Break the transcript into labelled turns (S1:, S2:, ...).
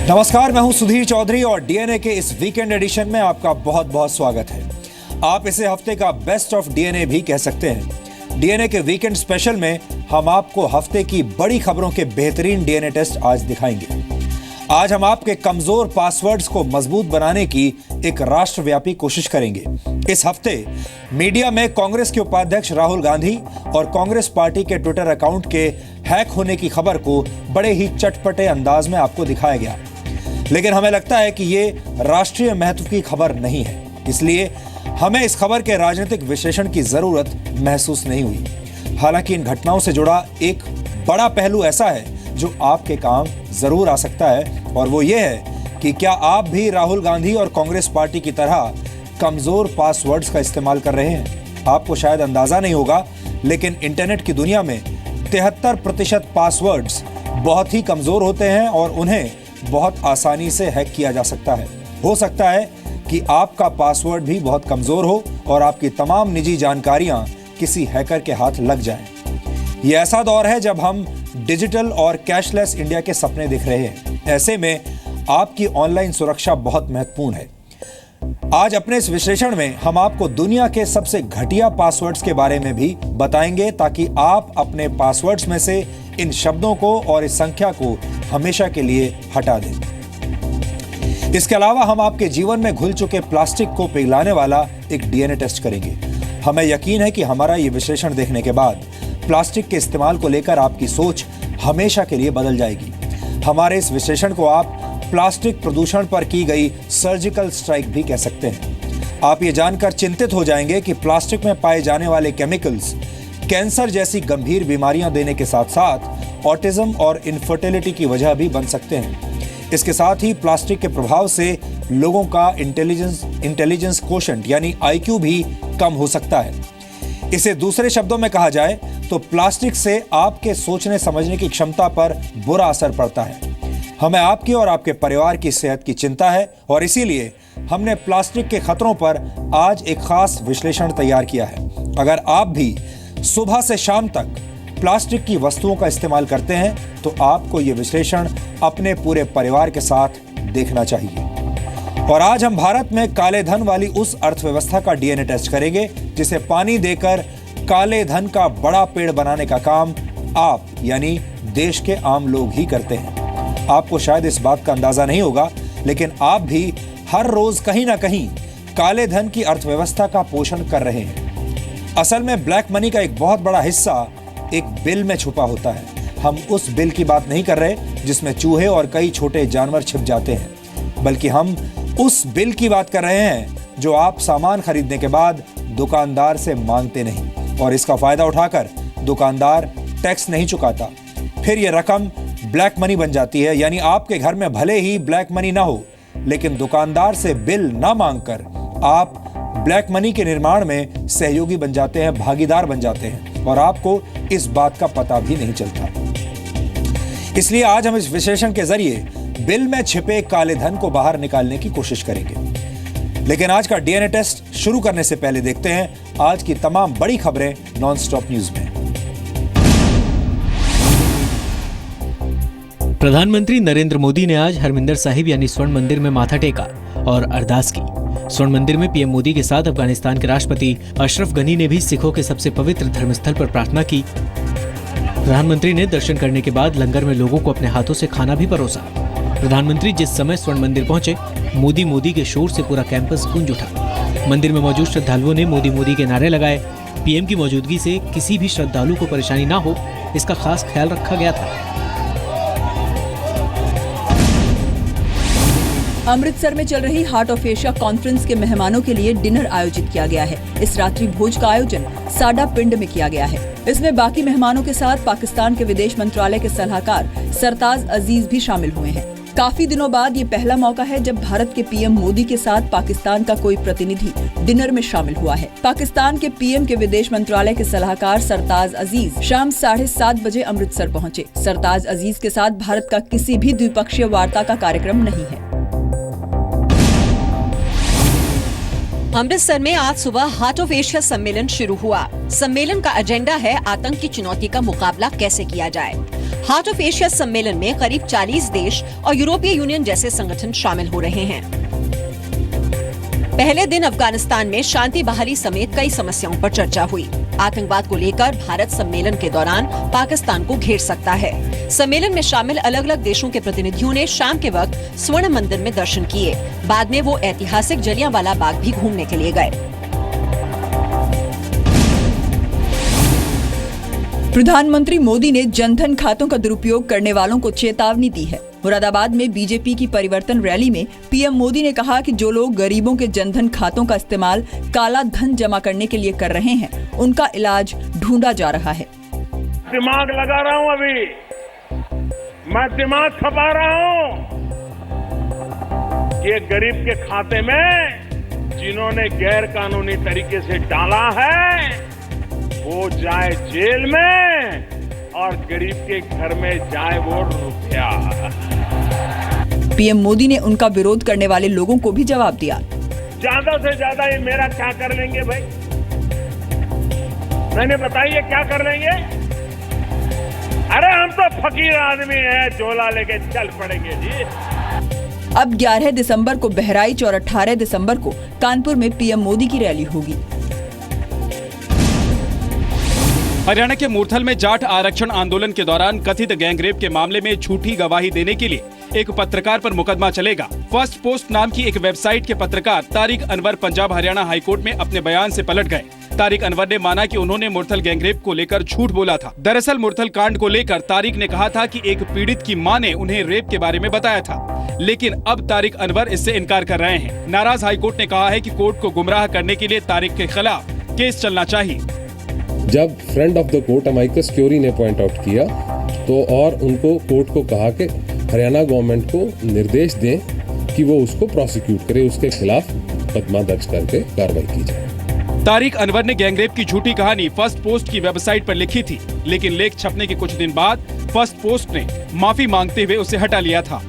S1: नमस्कार, मैं हूं सुधीर चौधरी और डीएनए के इस वीकेंड एडिशन में आपका बहुत बहुत स्वागत है। आप इसे हफ्ते का बेस्ट ऑफ डीएनए भी कह सकते हैं। डीएनए के वीकेंड स्पेशल में हम आपको हफ्ते की बड़ी खबरों के बेहतरीन डीएनए टेस्ट आज दिखाएंगे। आज हम आपके कमजोर पासवर्ड्स को मजबूत बनाने की एक राष्ट्रव्यापी कोशिश करेंगे। इस हफ्ते मीडिया में कांग्रेस के उपाध्यक्ष राहुल गांधी और कांग्रेस पार्टी के ट्विटर अकाउंट के हैक होने की खबर को बड़े ही चटपटे अंदाज में आपको दिखाया गया, लेकिन हमें लगता है कि ये राष्ट्रीय महत्व की खबर नहीं है, इसलिए हमें इस खबर के राजनीतिक विश्लेषण की जरूरत महसूस नहीं हुई। हालांकि इन घटनाओं से जुड़ा एक बड़ा पहलू ऐसा है जो आपके काम जरूर आ सकता है, और वो ये है कि क्या आप भी राहुल गांधी और कांग्रेस पार्टी की तरह कमजोर पासवर्ड्स का इस्तेमाल कर रहे हैं। आपको शायद अंदाजा नहीं होगा, लेकिन इंटरनेट की दुनिया में 73% पासवर्ड्स बहुत ही कमजोर होते हैं और उन्हें बहुत आसानी से हैक किया जा सकता है। हो सकता है कि आपका पासवर्ड भी बहुत कमजोर हो और आपकी तमाम निजी जानकारियां किसी हैकर के हाथ लग जाएं। ये ऐसा दौर है जब हम डिजिटल और कैशलेस इंडिया के सपने देख रहे हैं। ऐसे में आपकी ऑनलाइन सुरक्षा बहुत महत्वपूर्ण है। आज अपने इस विश्लेषण में हम आपको दुनिया के सबसे घटिया पासवर्ड्स के बारे में भी बताएंगे, ताकि आप अपने पासवर्ड्स में से इन शब्दों को और इस संख्या को हमेशा के लिए हटा दें। इसके अलावा हम आपके जीवन में घुल चुके प्लास्टिक को पिघलाने वाला एक डीएनए टेस्ट करेंगे। हमें यकीन है कि हमारा ये विश्लेषण देखने के बाद प्लास्टिक के इस्तेमाल को लेकर आपकी सोच हमेशा के लिए बदल जाएगी। हमारे इस विश्लेषण को आप प्लास्टिक प्रदूषण पर की गई सर्जिकल स्ट्राइक भी कह सकते हैं। आप ये जानकर चिंतित हो जाएंगे कि प्लास्टिक में पाए जाने वाले केमिकल्स कैंसर जैसी गंभीर बीमारियां देने के साथ साथ ऑटिज्म और इनफर्टिलिटी की वजह भी बन सकते हैं। इसके साथ ही प्लास्टिक के प्रभाव से लोगों का इंटेलिजेंस कोशेंट यानी आईक्यू भी कम हो सकता है। इसे दूसरे शब्दों में कहा जाए तो प्लास्टिक से आपके सोचने समझने की क्षमता पर बुरा असर पड़ता है। हमें आपकी और आपके परिवार की सेहत की चिंता है और इसीलिए हमने प्लास्टिक के खतरों पर आज एक खास विश्लेषण तैयार किया है। अगर आप भी सुबह से शाम तक प्लास्टिक की वस्तुओं का इस्तेमाल करते हैं तो आपको ये विश्लेषण अपने पूरे परिवार के साथ देखना चाहिए। और आज हम भारत में काले धन वाली उस अर्थव्यवस्था का डीएनए टेस्ट करेंगे जिसे पानी देकर काले धन का बड़ा पेड़ बनाने का काम आप यानी देश के आम लोग ही करते हैं। आपको शायद इस बात का अंदाजा नहीं होगा, लेकिन आप भी हर रोज कहीं ना कहीं काले धन की अर्थव्यवस्था का पोषण कर रहे हैं। असल में ब्लैक मनी का एक बहुत बड़ा हिस्सा एक बिल में छुपा होता है। हम उस बिल की बात नहीं कर रहे जिसमें चूहे और कई छोटे जानवर छिप जाते हैं, बल्कि हम उस बिल की बात कर रहे हैं जो आप सामान खरीदने के बाद दुकानदार से मांगते नहीं और इसका फायदा उठाकर दुकानदार टैक्स नहीं चुकाता। फिर यह रकम ब्लैक मनी बन जाती है, यानी आपके घर में भले ही ब्लैक मनी ना हो, लेकिन दुकानदार से बिल ना मांगकर आप ब्लैक मनी के निर्माण में सहयोगी बन जाते हैं, भागीदार बन जाते हैं और आपको इस बात का पता भी नहीं चलता। इसलिए आज हम इस विश्लेषण के जरिए बिल में छिपे काले धन को बाहर निकालने की कोशिश करेंगे। लेकिन आज का डीएनए टेस्ट शुरू करने से पहले देखते हैं आज की तमाम बड़ी खबरें नॉनस्टॉप न्यूज में।
S2: प्रधानमंत्री नरेंद्र मोदी ने आज हरमिंदर साहिब यानी स्वर्ण मंदिर में माथा टेका और अरदास की। स्वर्ण मंदिर में पीएम मोदी के साथ अफगानिस्तान के राष्ट्रपति अशरफ गनी ने भी सिखों के सबसे पवित्र धर्मस्थल पर प्रार्थना की। प्रधानमंत्री ने दर्शन करने के बाद लंगर में लोगों को अपने हाथों से खाना भी परोसा। प्रधानमंत्री जिस समय स्वर्ण मंदिर पहुंचे, मोदी मोदी के शोर से पूरा कैंपस गूंज उठा। मंदिर में मौजूद श्रद्धालुओं ने मोदी मोदी के नारे लगाए। पीएम की मौजूदगी से किसी भी श्रद्धालु को परेशानी ना हो, इसका खास ख्याल रखा गया था।
S3: अमृतसर में चल रही हार्ट ऑफ एशिया कॉन्फ्रेंस के मेहमानों के लिए डिनर आयोजित किया गया है। इस रात्रि भोज का आयोजन साडा पिंड में किया गया है। इसमें बाकी मेहमानों के साथ पाकिस्तान के विदेश मंत्रालय के सलाहकार सरताज अजीज भी शामिल हुए हैं। काफी दिनों बाद ये पहला मौका है जब भारत के पीएम मोदी के साथ पाकिस्तान का कोई प्रतिनिधि डिनर में शामिल हुआ है। पाकिस्तान के पीएम के विदेश मंत्रालय के सलाहकार सरताज अजीज शाम 7:30 बजे अमृतसर पहुंचे। सरताज अजीज के साथ भारत का किसी भी द्विपक्षीय वार्ता का कार्यक्रम नहीं है।
S4: अमृतसर में आज सुबह हार्ट ऑफ एशिया सम्मेलन शुरू हुआ। सम्मेलन का एजेंडा है आतंक की चुनौती का मुकाबला कैसे किया जाए। हार्ट ऑफ एशिया सम्मेलन में करीब 40 देश और यूरोपीय यूनियन जैसे संगठन शामिल हो रहे हैं। पहले दिन अफगानिस्तान में शांति बहाली समेत कई समस्याओं पर चर्चा हुई। आतंकवाद को लेकर भारत सम्मेलन के दौरान पाकिस्तान को घेर सकता है। सम्मेलन में शामिल अलग अलग देशों के प्रतिनिधियों ने शाम के वक्त स्वर्ण मंदिर में दर्शन किए। बाद में वो ऐतिहासिक जलियांवाला बाग भी घूमने के लिए गए।
S3: प्रधानमंत्री मोदी ने जनधन खातों का दुरुपयोग करने वालों को चेतावनी दी है। मुरादाबाद में बीजेपी की परिवर्तन रैली में पीएम मोदी ने कहा कि जो लोग गरीबों के जनधन खातों का इस्तेमाल काला धन जमा करने के लिए कर रहे हैं, उनका इलाज ढूंढा जा रहा है।
S5: दिमाग लगा रहा हूं, अभी मैं दिमाग खपा रहा हूं कि गरीब के खाते में जिन्होंने गैर कानूनी तरीके से डाला है वो जाए जेल में और गरीब के घर में जाए वो रुपया।
S3: पीएम मोदी ने उनका विरोध करने वाले लोगों को भी जवाब दिया।
S5: ज्यादा से ज्यादा ये मेरा क्या कर लेंगे भाई? मैंने बताइए क्या कर लेंगे? अरे हम तो फकीर आदमी हैं, झोला लेके चल पड़ेंगे जी।
S3: अब 11 दिसंबर को बहराइच और 18 दिसंबर को कानपुर में पीएम मोदी की रैली होगी।
S6: हरियाणा के मूर्थल में जाट आरक्षण आंदोलन के दौरान कथित गैंगरेप के मामले में झूठी गवाही देने के लिए एक पत्रकार पर मुकदमा चलेगा। फर्स्ट पोस्ट नाम की एक वेबसाइट के पत्रकार तारिक अनवर पंजाब हरियाणा हाईकोर्ट में अपने बयान से पलट गए। तारिक अनवर ने माना कि उन्होंने मूर्थल गैंगरेप को लेकर झूठ बोला था। दरअसल मूर्थल कांड को लेकर तारिक ने कहा था कि एक पीड़ित की मां ने उन्हें रेप के बारे में बताया था, लेकिन अब तारिक अनवर इससे इनकार कर रहे हैं। नाराज हाईकोर्ट ने कहा है कि कोर्ट को गुमराह करने के लिए तारिक के खिलाफ केस चलना चाहिए।
S7: जब friend of the court amicus curiae ने पॉइंट आउट किया तो और उनको कोर्ट को कहा कि हरियाणा गवर्नमेंट को निर्देश दें कि वो उसको प्रोसिक्यूट करे, उसके खिलाफ मुकदमा दर्ज करके कार्रवाई की जाए।
S6: तारिक अनवर ने गैंगरेप की झूठी कहानी फर्स्ट पोस्ट की वेबसाइट पर लिखी थी, लेकिन लेख छपने के कुछ दिन बाद फर्स्ट पोस्ट ने माफी मांगते हुए उसे हटा लिया था।